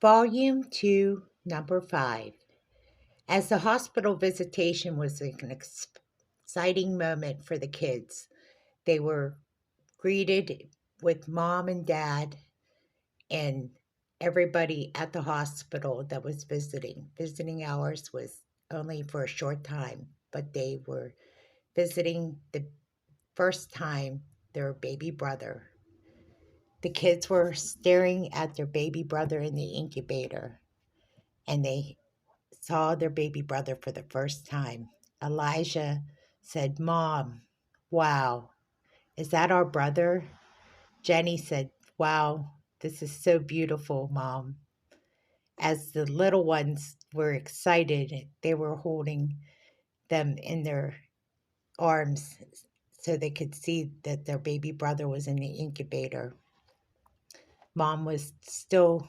Volume 2, Number 5. As the hospital visitation was an exciting moment for the kids, they were greeted with mom and dad and everybody at the hospital that was visiting. Visiting hours was only for a short time, but they were visiting the first time their baby brother. The kids were staring at their baby brother in the incubator, and they saw their baby brother for the first time. Elijah said, "Mom, wow, is that our brother?" Jenny said, "Wow, this is so beautiful, Mom." As the little ones were excited, they were holding them in their arms so they could see that their baby brother was in the incubator. Mom was still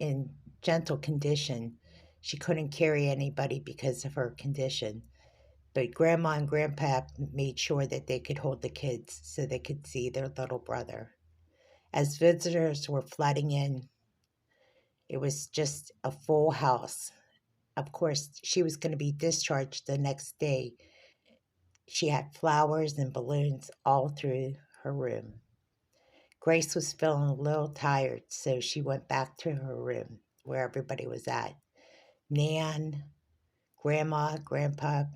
in gentle condition. She couldn't carry anybody because of her condition. But Grandma and Grandpa made sure that they could hold the kids so they could see their little brother. As visitors were flooding in, it was just a full house. Of course, she was going to be discharged the next day. She had flowers and balloons all through her room. Grace was feeling a little tired, so she went back to her room where everybody was at. Nan, Grandma, Grandpa,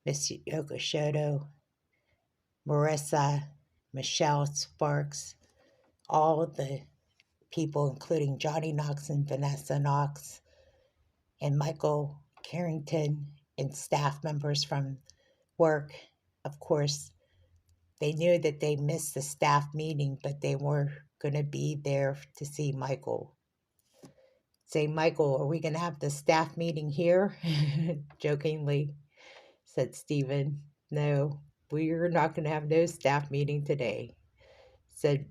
Miss Yokoshoto, Marissa, Michelle Sparks, all the people, including Johnny Knox and Vanessa Knox, and Michael Carrington, and staff members from work. Of course, they knew that they missed the staff meeting, but they were going to be there to see Michael. Say, "Michael, are we going to have the staff meeting here?" Jokingly said Stephen. "No, we're not going to have no staff meeting today," said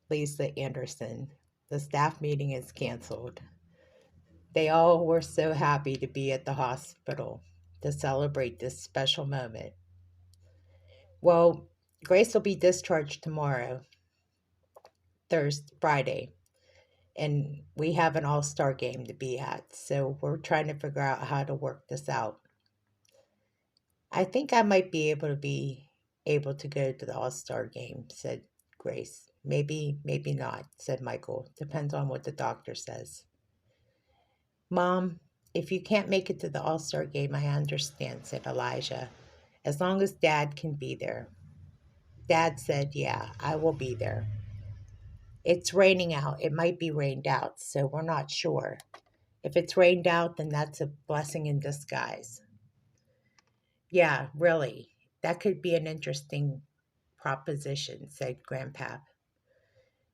Lisa Anderson. "The staff meeting is canceled." They all were so happy to be at the hospital to celebrate this special moment. Well, Grace will be discharged tomorrow, Friday, and we have an all-star game to be at, so we're trying to figure out how to work this out. "I think I might be able to go to the all-star game," said Grace. Maybe not," said Michael. "Depends on what the doctor says." "Mom, if you can't make it to the all-star game, I understand," said Elijah, "as long as Dad can be there." Dad said, "Yeah, I will be there. It's raining out. It might be rained out, so we're not sure. If it's rained out, then that's a blessing in disguise." "Yeah, really. That could be an interesting proposition," said Grandpap.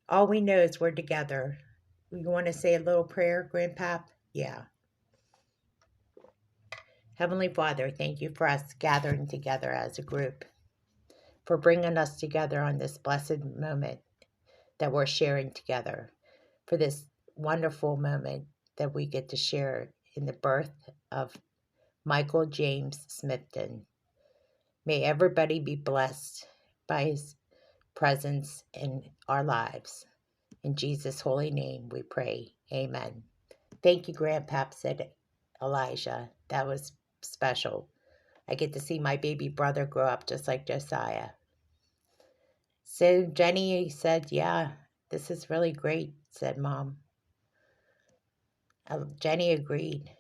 "All we know is we're together. You want to say a little prayer, Grandpap?" "Yeah." Heavenly Father, thank you for us gathering together as a group, for bringing us together on this blessed moment that we're sharing together, for this wonderful moment that we get to share in the birth of Michael James Smithton. May everybody be blessed by his presence in our lives. In Jesus' holy name we pray. Amen. "Thank you, Grandpap," said Elijah. "That was special. I get to see my baby brother grow up just like Josiah." So Jenny said, "Yeah, this is really great," said Mom. Jenny agreed.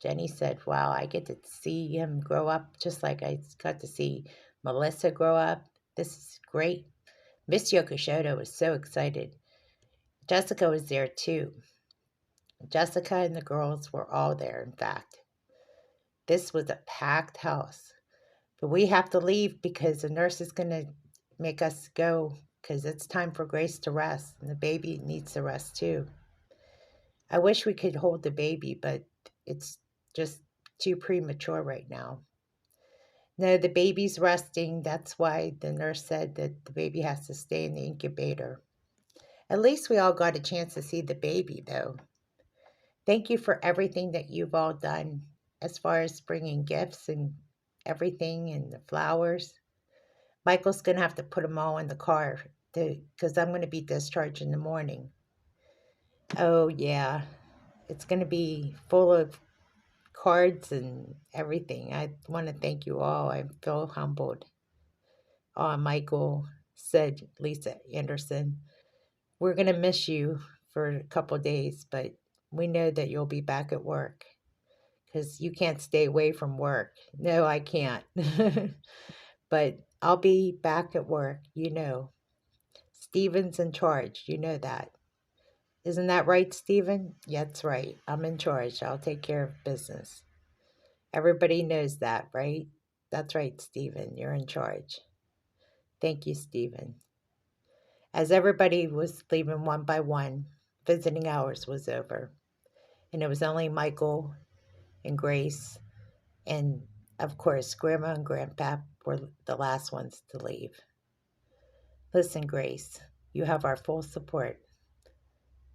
Jenny said, "Wow, I get to see him grow up just like I got to see Melissa grow up. This is great." Miss Yokoshoto was so excited. Jessica was there too. Jessica and the girls were all there, in fact. This was a packed house. But we have to leave because the nurse is going to make us go because it's time for Grace to rest, and the baby needs to rest too. I wish we could hold the baby, but it's just too premature right now. No, the baby's resting. That's why the nurse said that the baby has to stay in the incubator. At least we all got a chance to see the baby, though. Thank you for everything that you've all done as far as bringing gifts and everything and the flowers. Michael's going to have to put them all in the car because I'm going to be discharged in the morning. Oh, yeah. It's going to be full of cards and everything. I want to thank you all. I feel humbled. Michael said, Lisa Anderson, we're going to miss you for a couple days, but we know that you'll be back at work because you can't stay away from work. No, I can't. But I'll be back at work, you know. Steven's in charge, you know that. Isn't that right, Steven? Yeah, that's right. I'm in charge. I'll take care of business. Everybody knows that, right? That's right, Steven. You're in charge. Thank you, Steven. As everybody was leaving one by one, visiting hours was over, and it was only Michael and Grace, and of course, Grandma and Grandpa were the last ones to leave. Listen, Grace, you have our full support.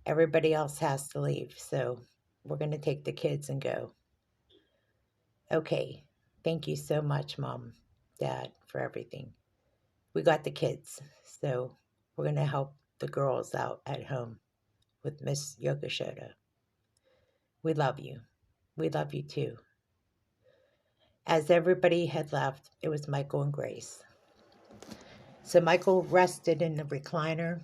Everybody else has to leave, so we're going to take the kids and go. Okay, thank you so much, Mom, Dad, for everything. We got the kids, so we're going to help the girls out at home with Miss Yogashoda. We love you. We love you too. As everybody had left, it was Michael and Grace. So Michael rested in the recliner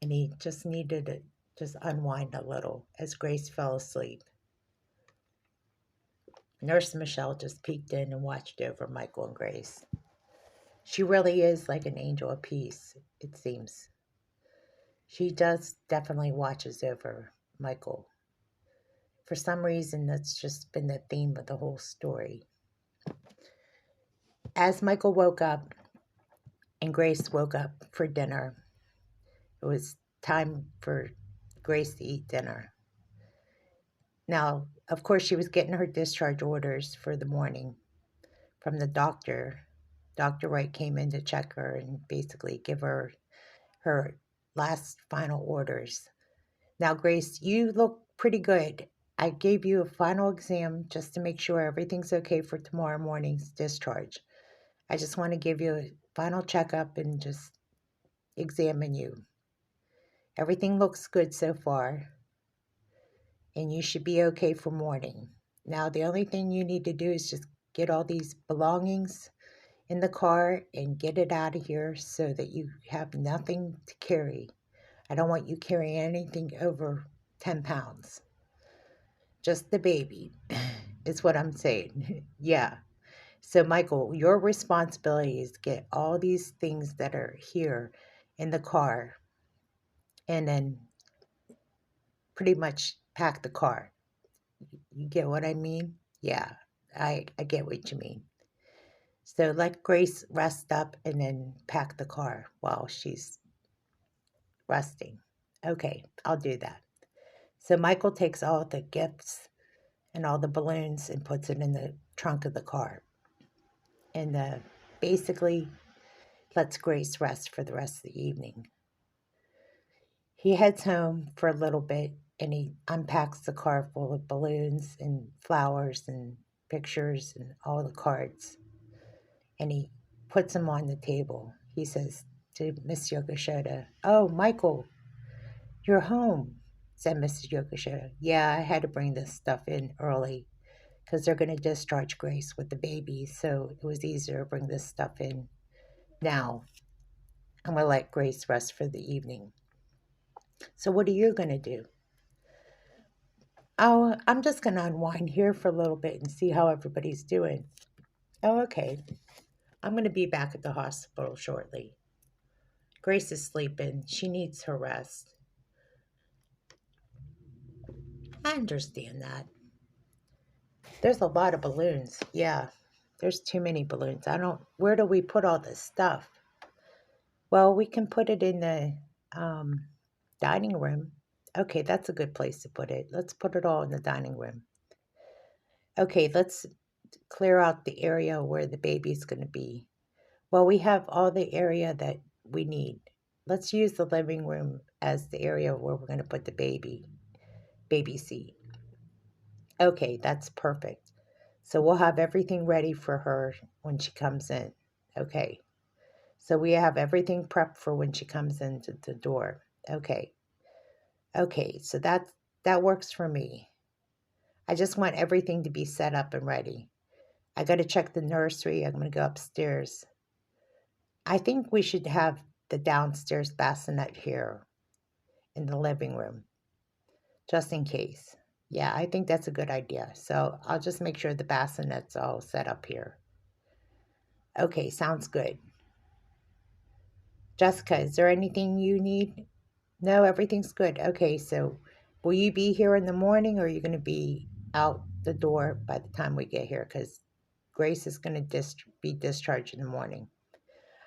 and he just needed to just unwind a little as Grace fell asleep. Nurse Michelle just peeked in and watched over Michael and Grace. She really is like an angel of peace, it seems. She does definitely watches over Michael. For some reason, that's just been the theme of the whole story. As Michael woke up and Grace woke up for dinner, it was time for Grace to eat dinner. Now, of course, she was getting her discharge orders for the morning from the doctor. Dr. Wright came in to check her and basically give her her last final orders. Now, Grace, you look pretty good. I gave you a final exam just to make sure everything's okay for tomorrow morning's discharge. I just want to give you a final checkup and just examine you. Everything looks good so far, and you should be okay for morning. Now, the only thing you need to do is just get all these belongings in the car and get it out of here so that you have nothing to carry. I don't want you carrying anything over 10 pounds. Just the baby is what I'm saying. Yeah. So, Michael, your responsibility is to get all these things that are here in the car and then pretty much pack the car. You get what I mean? Yeah, I get what you mean. So let Grace rest up and then pack the car while she's resting. Okay, I'll do that. So Michael takes all the gifts and all the balloons and puts it in the trunk of the car. And basically lets Grace rest for the rest of the evening. He heads home for a little bit and he unpacks the car full of balloons and flowers and pictures and all the cards. And he puts them on the table. He says to Miss Yogashoda, "Oh, Michael, you're home," said Mrs. Yogashoda. "Yeah, I had to bring this stuff in early because they're going to discharge Grace with the baby, so it was easier to bring this stuff in now. I'm going to let Grace rest for the evening. So what are you going to do?" "Oh, I'm just going to unwind here for a little bit and see how everybody's doing." "Oh, okay. I'm going to be back at the hospital shortly. Grace is sleeping. She needs her rest." "I understand that. There's a lot of balloons. Yeah, there's too many balloons. Where do we put all this stuff?" "Well, we can put it in the um, dining room." "Okay, that's a good place to put it. Let's put it all in the dining room." "Okay, let's clear out the area where the baby's going to be." "Well, we have all the area that we need. Let's use the living room as the area where we're going to put the baby seat." "Okay, that's perfect. So we'll have everything ready for her when she comes in." "Okay. So we have everything prepped for when she comes into the door." "Okay. Okay, so that works for me. I just want everything to be set up and ready. I got to check the nursery. I'm going to go upstairs. I think we should have the downstairs bassinet here in the living room, just in case. Yeah, I think that's a good idea. So I'll just make sure the bassinet's all set up here. Okay, sounds good. Jessica, is there anything you need? No, everything's good. Okay, so will you be here in the morning or are you going to be out the door by the time we get here? Because Grace is going to be discharged in the morning.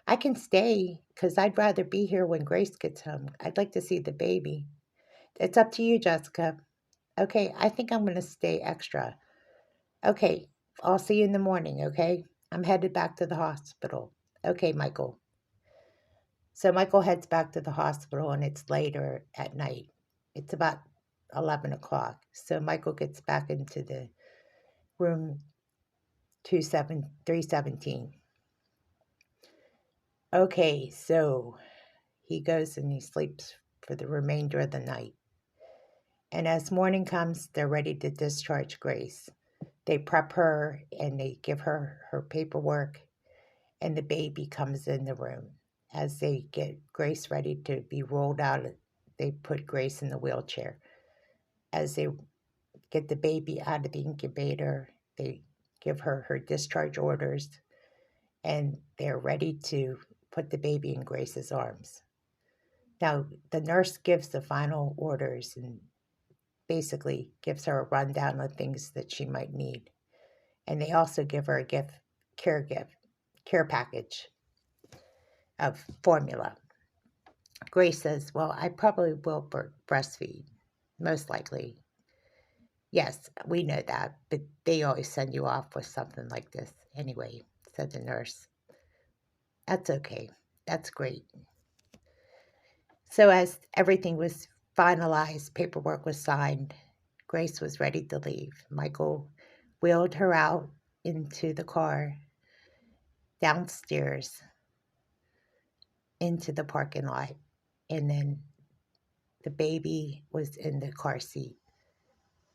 I can stay because I'd rather be here when Grace gets home. I'd like to see the baby. It's up to you, Jessica. Okay, I think I'm going to stay extra. Okay, I'll see you in the morning, okay? I'm headed back to the hospital. Okay, Michael. So Michael heads back to the hospital and it's later at night. It's about 11 o'clock. So Michael gets back into the room 317. Okay, so he goes and he sleeps for the remainder of the night. And as morning comes, they're ready to discharge Grace. They prep her and they give her her paperwork, and the baby comes in the room. As they get Grace ready to be rolled out, they put Grace in the wheelchair. As they get the baby out of the incubator, they give her her discharge orders, and they're ready to put the baby in Grace's arms. Now, the nurse gives the final orders and basically gives her a rundown of things that she might need. And they also give her a care package of formula. Grace says, well, I probably will breastfeed, most likely. Yes, we know that, but they always send you off with something like this anyway, said the nurse. That's okay. That's great. So, as everything was finalized, paperwork was signed, Grace was ready to leave. Michael wheeled her out into the car, downstairs, into the parking lot, and then the baby was in the car seat,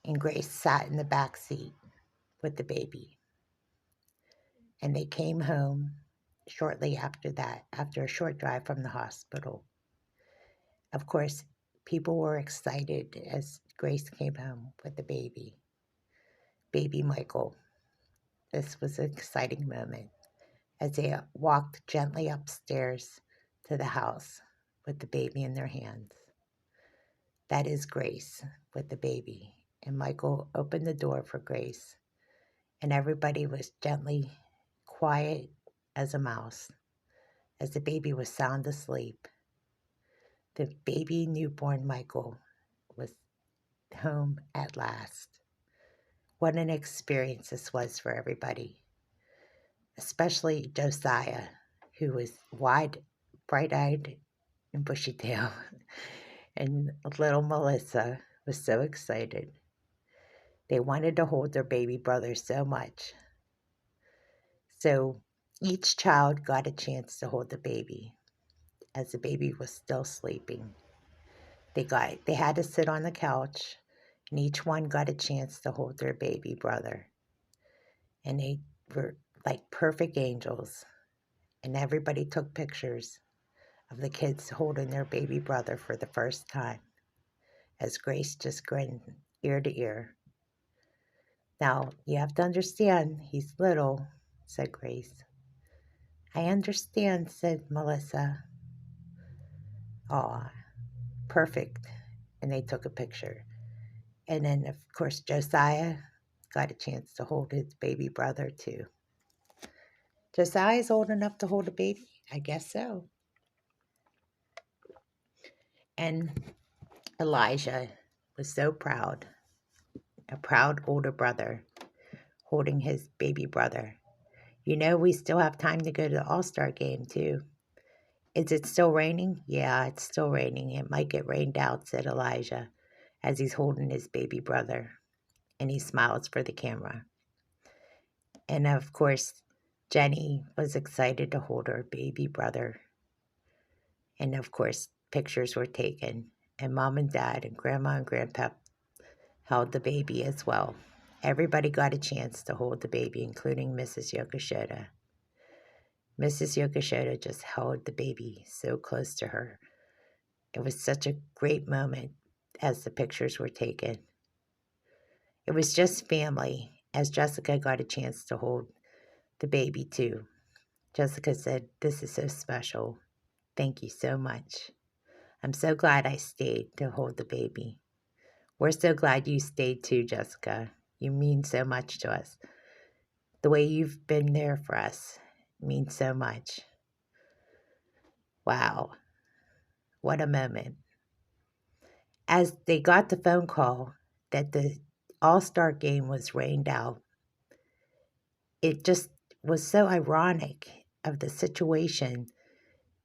and Grace sat in the back seat with the baby. And they came home shortly after that, after a short drive from the hospital. Of course, people were excited as Grace came home with the baby Michael. This was an exciting moment as they walked gently upstairs to the house with the baby in their hands. That is Grace with the baby. And Michael opened the door for Grace, and everybody was gently quiet as a mouse as the baby was sound asleep. The baby newborn Michael was home at last. What an experience this was for everybody, especially Josiah, who was wide, bright eyed, and bushy tail. And little Melissa was so excited. They wanted to hold their baby brother so much. So each child got a chance to hold the baby as the baby was still sleeping. They had to sit on the couch, and each one got a chance to hold their baby brother. And they were like perfect angels. And everybody took pictures of the kids holding their baby brother for the first time as Grace just grinned ear to ear. Now, you have to understand, he's little, said Grace. I understand, said Melissa. Aw, perfect. And they took a picture. And then, of course, Josiah got a chance to hold his baby brother, too. Josiah's old enough to hold a baby? I guess so. And Elijah was so proud, a proud older brother holding his baby brother. You know, we still have time to go to the All-Star game, too. Is it still raining? Yeah, it's still raining. It might get rained out, said Elijah as he's holding his baby brother. And he smiles for the camera. And of course, Jenny was excited to hold her baby brother. And of course, pictures were taken. and Mom and Dad and Grandma and Grandpa held the baby as well. Everybody got a chance to hold the baby, including Mrs. Yokoshoda. Mrs. Yokoshoda just held the baby so close to her. It was such a great moment as the pictures were taken. It was just family, as Jessica got a chance to hold the baby too. Jessica said, "This is so special. Thank you so much. I'm so glad I stayed to hold the baby." We're so glad you stayed too, Jessica. You mean so much to us. The way you've been there for us means so much. Wow, what a moment. As they got the phone call that the All-Star game was rained out, it just was so ironic of the situation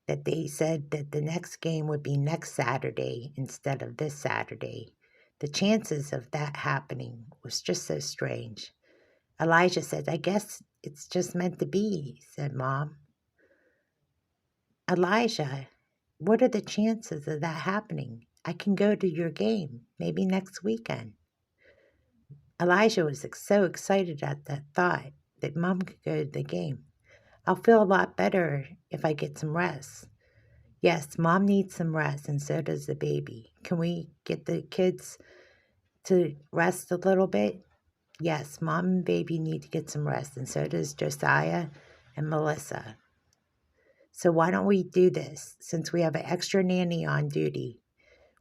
that they said that the next game would be next Saturday instead of this Saturday. The chances of that happening was just so strange. Elijah said, "I guess it's just meant to be," said Mom. "Elijah, what are the chances of that happening? I can go to your game, maybe next weekend." Elijah was so excited at that thought that Mom could go to the game. "I'll feel a lot better if I get some rest." "Yes, Mom needs some rest, and so does the baby. Can we get the kids to rest a little bit?" "Yes, Mom and baby need to get some rest, and so does Josiah and Melissa. So why don't we do this? Since we have an extra nanny on duty,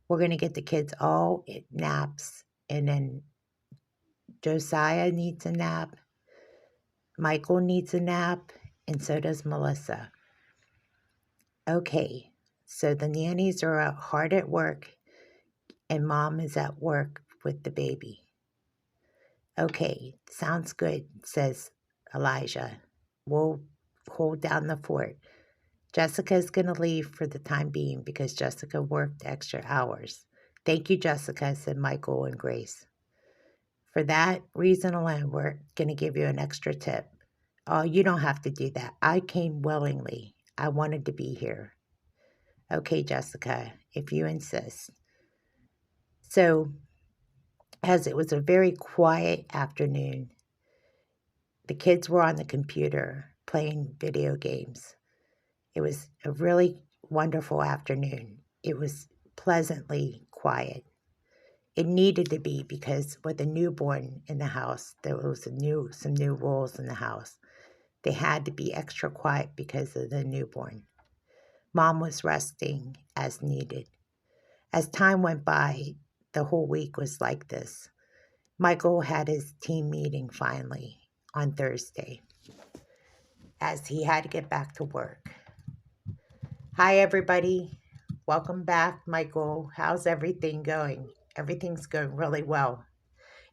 we're going to get the kids all naps, and then Josiah needs a nap, Michael needs a nap, and so does Melissa." "Okay, so the nannies are out hard at work, and Mom is at work with the baby." "Okay, sounds good," says Elijah. "We'll hold down the fort. Jessica's going to leave for the time being because Jessica worked extra hours." "Thank you, Jessica," said Michael and Grace. "For that reason alone, we're going to give you an extra tip." "Oh, you don't have to do that. I came willingly. I wanted to be here." "Okay, Jessica, if you insist." So, as it was a very quiet afternoon, the kids were on the computer playing video games. It was a really wonderful afternoon. It was pleasantly quiet. It needed to be because with a newborn in the house, there was some new rules in the house. They had to be extra quiet because of the newborn. Mom was resting as needed. As time went by, the whole week was like this. Michael had his team meeting finally on Thursday as he had to get back to work. "Hi, everybody. Welcome back, Michael. How's everything going?" "Everything's going really well.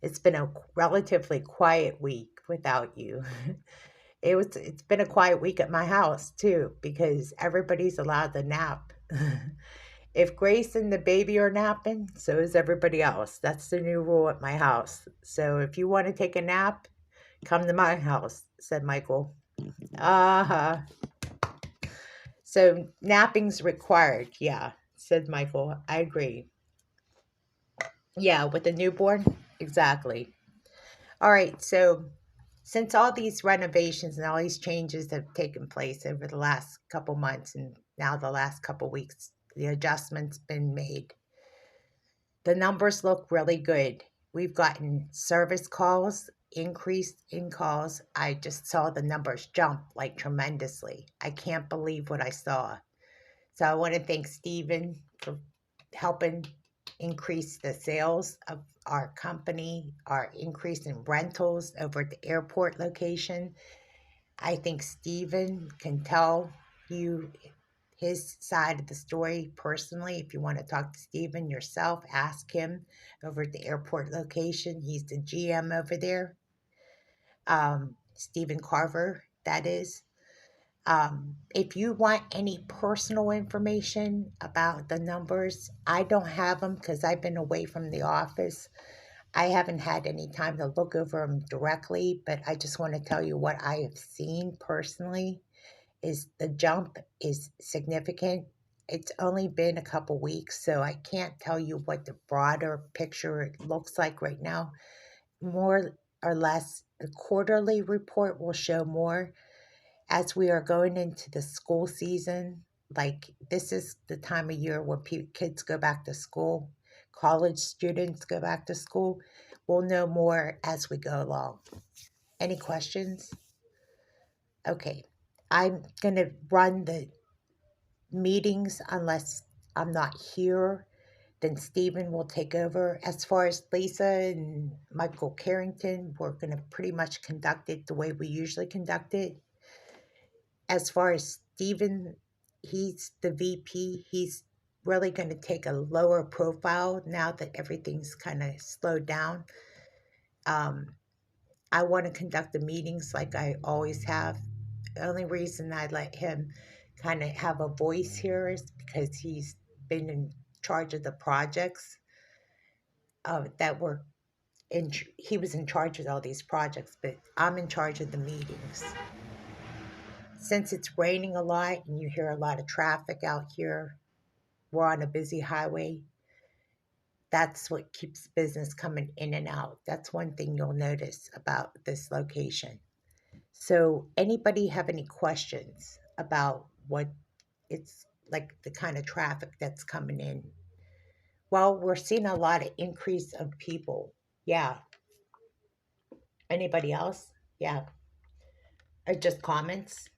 It's been a relatively quiet week without you." It's been a quiet week at my house too because everybody's allowed to nap. If Grace and the baby are napping, so is everybody else. That's the new rule at my house. "So if you want to take a nap, come to my house," said Michael. "Uh-huh. So napping's required." "Yeah," said Michael. "I agree." "Yeah, with a newborn? Exactly." All right, so since all these renovations and all these changes have taken place over the last couple months and now the last couple weeks, the adjustments been made. The numbers look really good. We've gotten service calls, increase in calls. I just saw the numbers jump like tremendously. I can't believe what I saw. So I want to thank Stephen for helping increase the sales of our company, our increase in rentals over at the airport location. I think Stephen can tell you his side of the story personally. If you want to talk to Stephen yourself, ask him over at the airport location. He's the GM over there. Stephen Carver, that is. If you want any personal information about the numbers, I don't have them because I've been away from the office. I haven't had any time to look over them directly, but I just want to tell you what I have seen personally is the jump is significant. it's only been a couple weeks, so I can't tell you what the broader picture looks like right now. More or less, the quarterly report will show more as we are going into the school season. Like, this is the time of year where kids go back to school, college students go back to school. We'll know more as we go along. Any questions? Okay. I'm going to run the meetings unless I'm not here. Then Stephen will take over. As far as Lisa and Michael Carrington, we're going to pretty much conduct it the way we usually conduct it. As far as Stephen, he's the VP. He's really going to take a lower profile now that everything's kind of slowed down. I want to conduct the meetings like I always have. The only reason I let him kind of have a voice here is because he's been in charge of the projects that were he was in charge of all these projects, but I'm in charge of the meetings. Since it's raining a lot and you hear a lot of traffic out here, we're on a busy highway. That's what keeps business coming in and out. That's one thing you'll notice about this location. So, anybody have any questions about what it's like, the kind of traffic that's coming in? Well, we're seeing a lot of increase of people. Yeah. Anybody else? Yeah. Or just comments?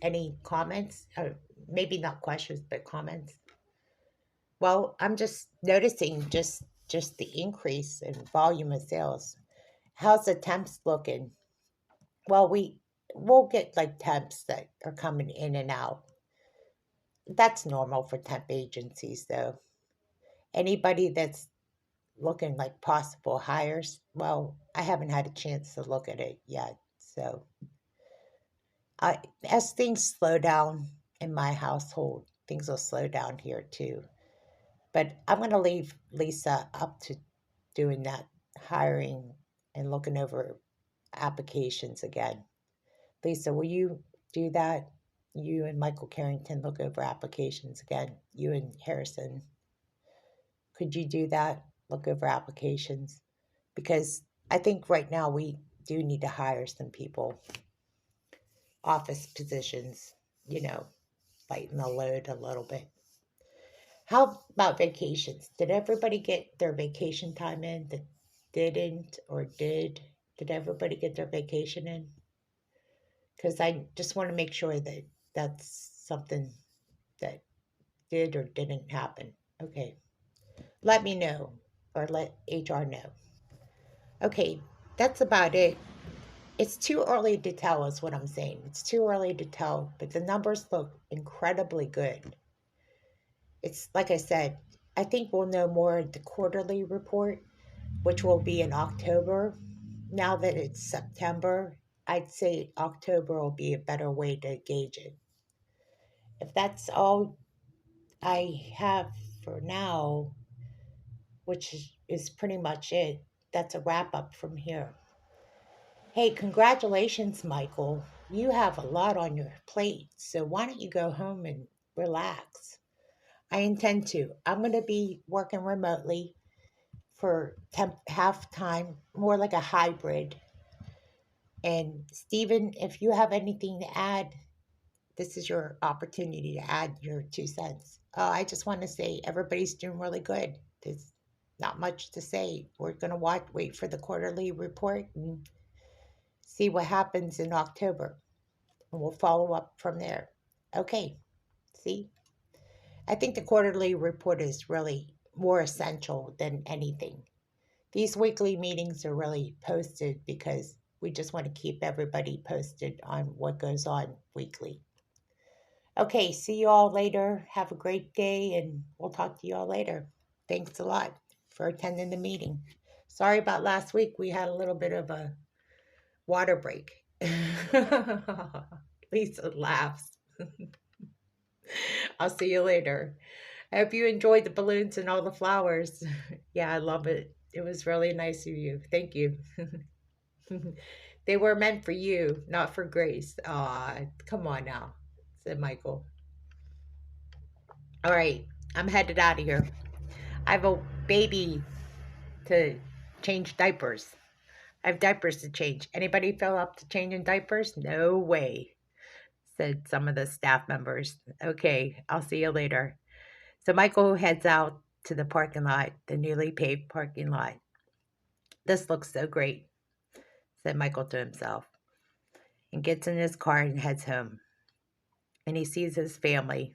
Any comments? Or maybe not questions, but comments. Well, I'm just noticing just the increase in volume of sales. How's the temps looking? Well, we'll get like temps that are coming in and out. That's normal for temp agencies, though. Anybody that's looking like possible hires, well, I haven't had a chance to look at it yet. So, as things slow down in my household, things will slow down here too. But I'm going to leave Lisa up to doing that hiring and looking over applications again. Lisa, will you do that? You and Michael Carrington look over applications again. You and Harrison, could you do that? Look over applications? Because I think right now we do need to hire some people, office positions, you know, lighten the load a little bit. How about vacations? Did everybody get their vacation time in that didn't or did? Did everybody get their vacation in? Because I just want to make sure that that's something that did or didn't happen. Okay. Let me know or let HR know. Okay, that's about it. It's too early to tell, is what I'm saying. It's too early to tell, but the numbers look incredibly good. It's like I said, I think we'll know more at the quarterly report, which will be in October. Now that it's September, I'd say October will be a better way to gauge it. If that's all I have for now, which is pretty much it, that's a wrap up from here. Hey, congratulations, Michael. You have a lot on your plate, so why don't you go home and relax? I intend to. I'm going to be working remotely for half time, more like a hybrid. And Stephen, if you have anything to add, this is your opportunity to add your 2 cents. I just want to say everybody's doing really good. There's not much to say. We're going to wait for the quarterly report and see what happens in October. And we'll follow up from there. Okay, see? I think the quarterly report is really more essential than anything. These weekly meetings are really posted because we just want to keep everybody posted on what goes on weekly. Okay, see you all later. Have a great day, and we'll talk to you all later. Thanks a lot for attending the meeting. Sorry about last week. We had a little bit of a water break. Lisa laughs. I'll see you later. I hope you enjoyed the balloons and all the flowers. Yeah, I love it. It was really nice of you. Thank you. They were meant for you, not for Grace. Aw, come on now, said Michael. All right, I'm headed out of here. I have a baby to change diapers. I have diapers to change. Anybody feel up to changing diapers? No way, said some of the staff members. Okay, I'll see you later. So Michael heads out to the parking lot, the newly paved parking lot. This looks so great, said Michael to himself, and gets in his car and heads home. And he sees his family.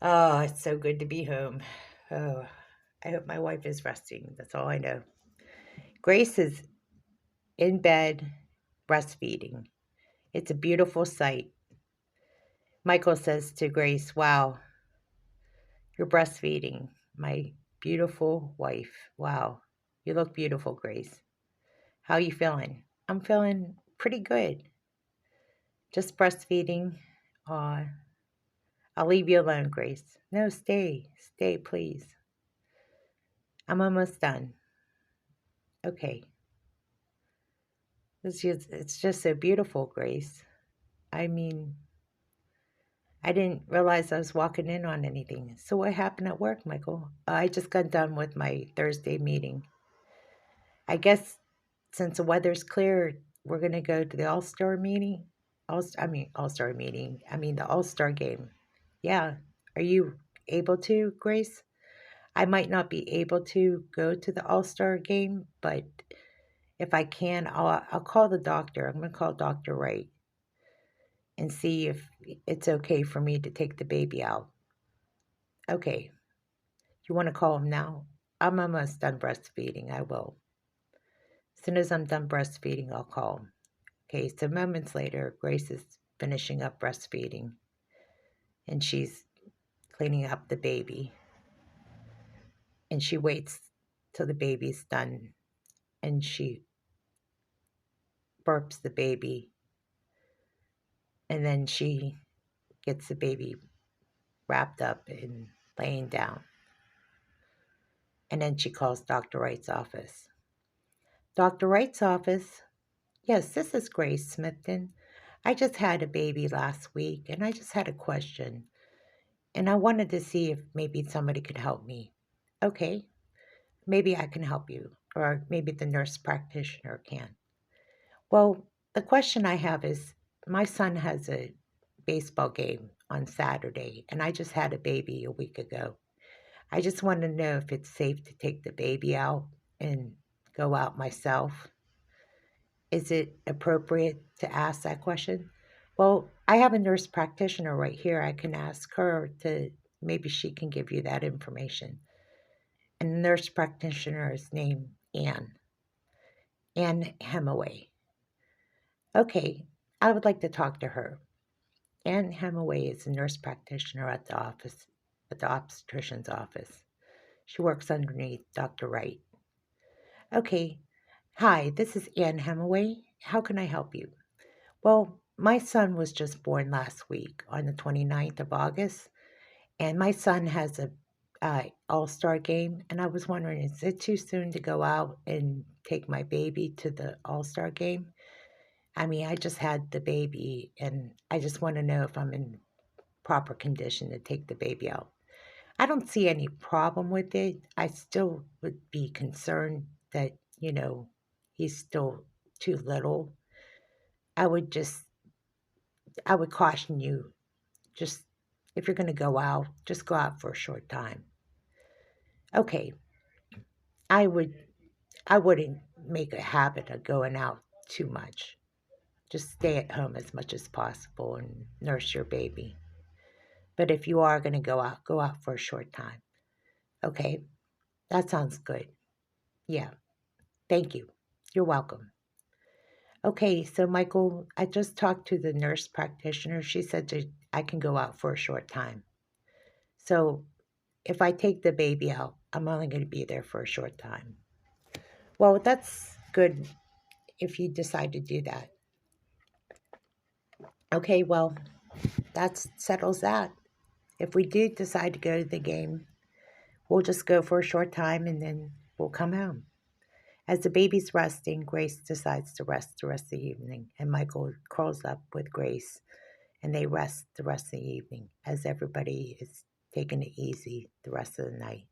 Oh, it's so good to be home. Oh, I hope my wife is resting. That's all I know. Grace is in bed breastfeeding. It's a beautiful sight. Michael says to Grace, "Wow, you're breastfeeding. My beautiful wife. Wow, you look beautiful, Grace. How are you feeling?" "I'm feeling pretty good. Just breastfeeding. Aw, I'll leave you alone, Grace." "No, stay. Stay, please. I'm almost done." "Okay. It's just so beautiful, Grace. I mean, I didn't realize I was walking in on anything. So what happened at work, Michael?" "I just got done with my Thursday meeting. I guess since the weather's clear, we're gonna go to the All-Star meeting. All-Star meeting. The All-Star game. Yeah. Are you able to, Grace?" "I might not be able to go to the All-Star game, but if I can, I'll call the doctor. I'm gonna call Dr. Wright and see if it's okay for me to take the baby out." "Okay. You want to call him now?" "I'm almost done breastfeeding. I will. As soon as I'm done breastfeeding, I'll call him." Okay, so moments later, Grace is finishing up breastfeeding and she's cleaning up the baby. And she waits till the baby's done and she burps the baby. And then she gets the baby wrapped up and laying down. And then she calls Dr. Wright's office. "Dr. Wright's office? Yes, this is Grace Smithton. I just had a baby last week and I just had a question. And I wanted to see if maybe somebody could help me." "Okay, maybe I can help you, or maybe the nurse practitioner can." "Well, the question I have is my son has a baseball game on Saturday, and I just had a baby a week ago. I just want to know if it's safe to take the baby out and go out myself. Is it appropriate to ask that question?" "Well, I have a nurse practitioner right here. I can ask her to maybe she can give you that information." And the nurse practitioner is named Anne Hemaway. "Okay, I would like to talk to her." Anne Hemaway is a nurse practitioner at the obstetrician's office. She works underneath Dr. Wright. "Okay, hi, this is Anne Hemaway. How can I help you?" "Well, my son was just born last week on the 29th of August, and my son has a all-star game, and I was wondering, is it too soon to go out and take my baby to the all-star game? I just had the baby, and I just want to know if I'm in proper condition to take the baby out." "I don't see any problem with it. I still would be concerned that, he's still too little. I would just, I would caution you, just if you're going to go out, just go out for a short time." "Okay, I would, I wouldn't make a habit of going out too much. Just stay at home as much as possible and nurse your baby. But if you are going to go out for a short time." "Okay, that sounds good. Yeah, thank you. You're welcome." "Okay, so Michael, I just talked to the nurse practitioner. She said that I can go out for a short time. So if I take the baby out, I'm only going to be there for a short time." "Well, that's good if you decide to do that." "Okay, well, that settles that. If we do decide to go to the game, we'll just go for a short time and then we'll come home." As the baby's resting, Grace decides to rest the rest of the evening, and Michael curls up with Grace and they rest the rest of the evening as everybody is taking it easy the rest of the night.